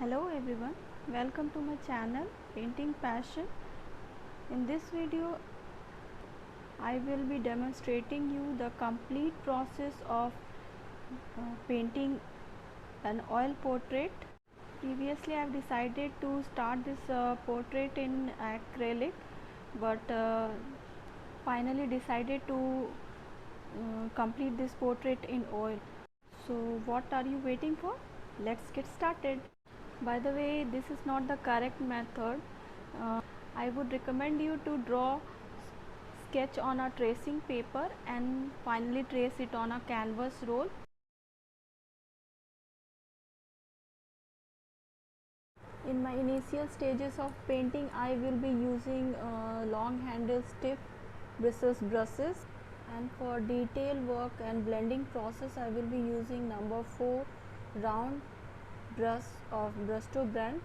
Hello everyone, welcome to my channel Painting Passion. In this video I will be demonstrating you the complete process of painting an oil portrait. Previously I have decided to start this portrait in acrylic, but finally decided to complete this portrait in oil. So what are you waiting for? Let's get started. By the way, this is not the correct method. I would recommend you to draw sketch on a tracing paper and finally trace it on a canvas roll. In my initial stages of painting, I will be using long handle stiff bristles brushes, and for detail work and blending process I will be using number 4 round brush of Brusto brand.